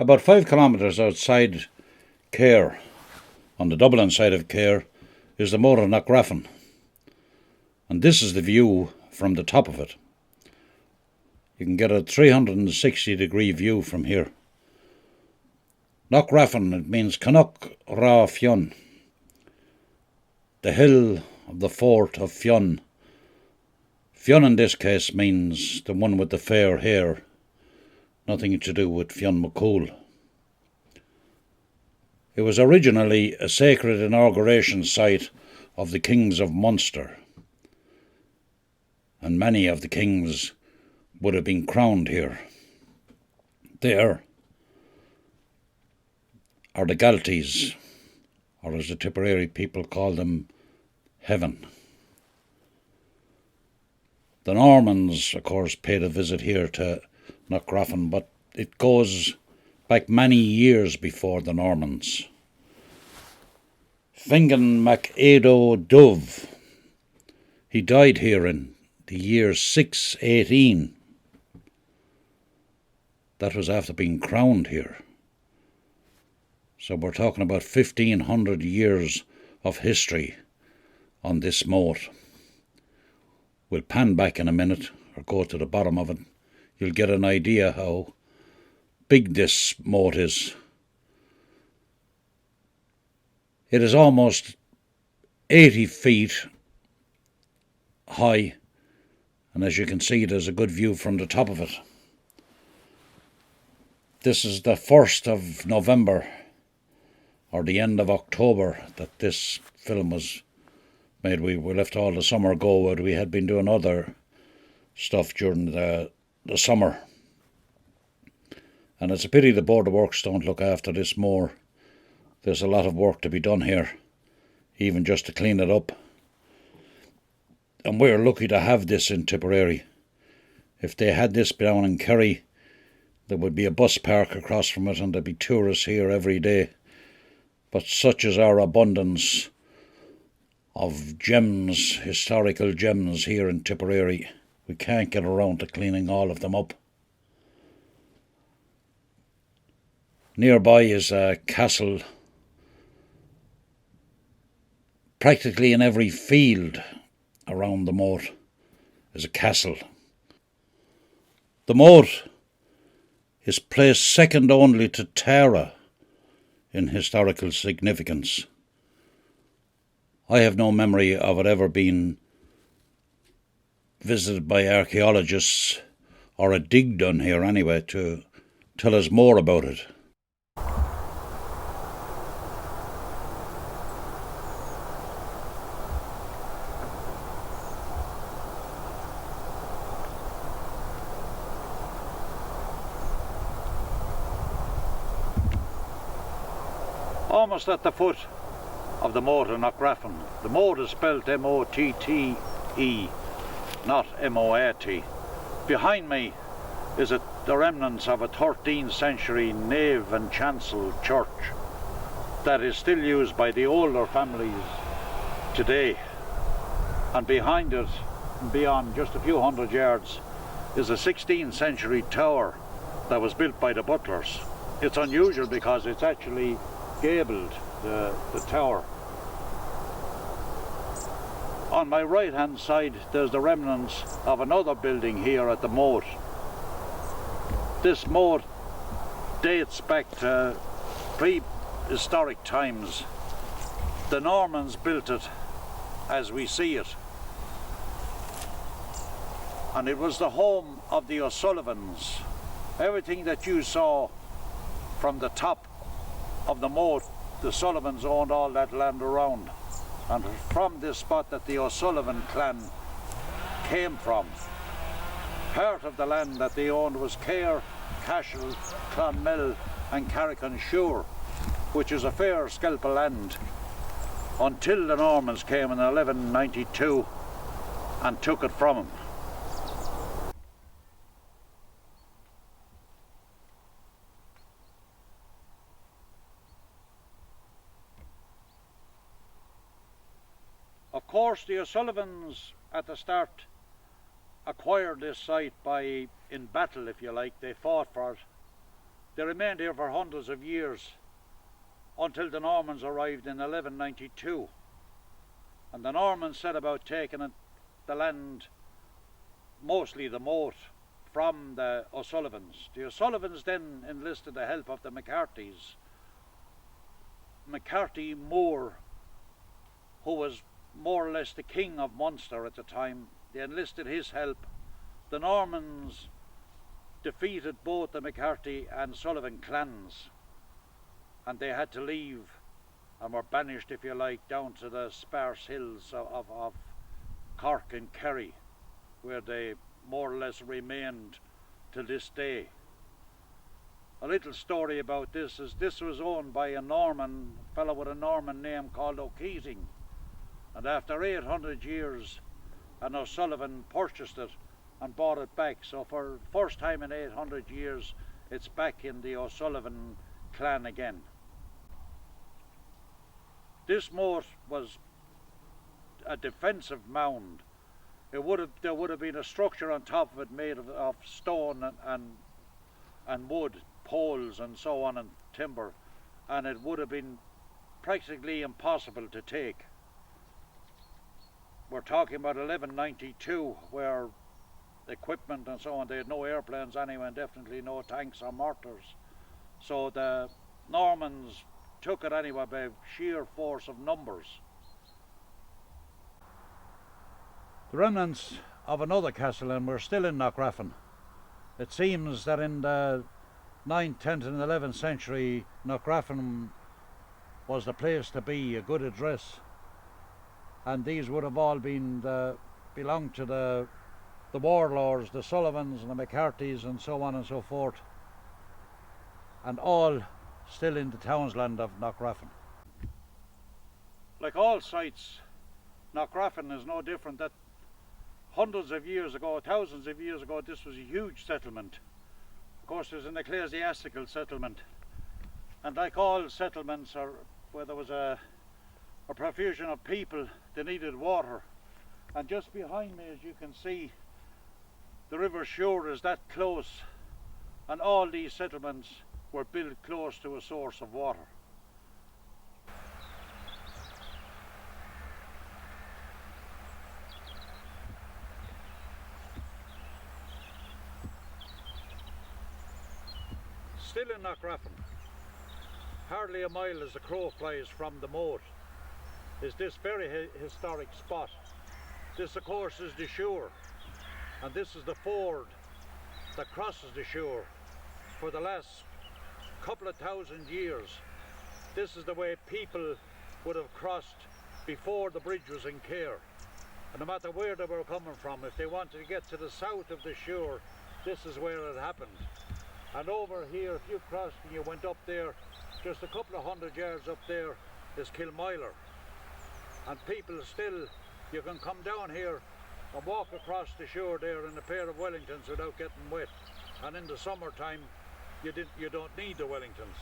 About 5 kilometres outside Cahir, on the Dublin side of Cahir, is the moat of Knockraffon. And this is the view from the top of it. You can get a 360-degree view from here. Knockraffon, it means Knockraffon, the hill of the fort of Fionn. Fionn in this case means the one with the fair hair, nothing to do with Fionn McCool. It was originally a sacred inauguration site of the kings of Munster, and many of the kings would have been crowned here. There are the Galties, or as the Tipperary people call them, heaven. The Normans, of course, paid a visit here to Knockraffon, but it goes back many years before the Normans. Fingon mac Edo Dove, he died here in the year 618. That was after being crowned here. So we're talking about 1500 years of history on this moat. We'll pan back in a minute, or go to the bottom of it. You'll get an idea how big this moat is. It is almost 80 feet high, and as you can see, there's a good view from the top of it. This is the 1st of November, or the end of October, that this film was made. We left all the summer go, but we had been doing other stuff during the summer. And it's a pity the Board of Works don't look after this more. There's a lot of work to be done here, even just to clean it up. And we're lucky to have this in Tipperary. If they had this down in Kerry, there would be a bus park across from it and there'd be tourists here every day. But such is our abundance of gems, historical gems here in Tipperary, we can't get around to cleaning all of them up. Nearby is a castle. Practically in every field around the moat is a castle. The moat is placed second only to Tara in historical significance. I have no memory of it ever being visited by archaeologists, or a dig done here anyway, to tell us more about it. Almost at the foot of the moat of Knockraffon. The moat is spelled M-O-T-T-E, not M-O-A-T. Behind me is the remnants of a 13th century nave and chancel church that is still used by the older families today. And behind it, beyond just a few hundred yards, is a 16th century tower that was built by the butlers. It's unusual because it's actually gabled, the tower. On my right hand side there's the remnants of another building here at the moat. This moat dates back to prehistoric times. The Normans built it as we see it, and it was the home of the O'Sullivans. Everything that you saw from the top of the moat, the Sullivans owned all that land around, and from this spot that the O'Sullivan clan came from. Part of the land that they owned was Cahir, Cashel, Clonmel and Carrick-on-Suir, which is a fair scalp of land, until the Normans came in 1192 and took it from them. Of course, the O'Sullivans at the start acquired this site in battle, if you like. They fought for it They remained here for hundreds of years until the Normans arrived in 1192. And the Normans set about taking the land, mostly the moat, from the O'Sullivans. The O'Sullivans then enlisted the help of the McCarthys. McCarthy Moore, who was more or less the king of Munster at the time, they enlisted his help. The Normans defeated both the McCarthy and Sullivan clans, and they had to leave and were banished, if you like, down to the sparse hills of Cork and Kerry, where they more or less remained to this day. A little story about this is this was owned by a fellow with a Norman name called O'Keating, and after 800 years an O'Sullivan purchased it and bought it back. So for the first time in 800 years it's back in the O'Sullivan clan again. This moat was a defensive mound. There would have been a structure on top of it made of stone and wood, poles and so on, and timber, and it would have been practically impossible to take. We're talking about 1192, where equipment and so on, they had no airplanes anyway, and definitely no tanks or mortars. So the Normans took it anyway by sheer force of numbers. The remnants of another castle, and we're still in Knockraffon. It seems that in the 9th, 10th and 11th century, Knockraffon was the place to be, a good address. And these would have all been belonged to the warlords, the Sullivans and the McCarthys and so on and so forth, and all still in the townsland of Knockraffon. Like all sites, Knockraffon is no different. That hundreds of years ago, thousands of years ago, this was a huge settlement. Of course, it was an ecclesiastical settlement, and like all settlements, or where there was a profusion of people, they needed water. And just behind me, as you can see, the River Suir is that close, and all these settlements were built close to a source of water. Still in Knockraffon, hardly a mile as the crow flies from the moat, is this very historic spot. This, of course, is the Suir, and this is the ford that crosses the Suir. For the last couple of thousand years, this is the way people would have crossed before the bridge was in Cahir. And no matter where they were coming from, if they wanted to get to the south of the Suir, this is where it happened. And over here, if you crossed and you went up there, just a couple of 100 yards up there is Kilmyler. And people still, you can come down here and walk across the Suir there in a pair of Wellingtons without getting wet. And in the summertime, you don't need the Wellingtons.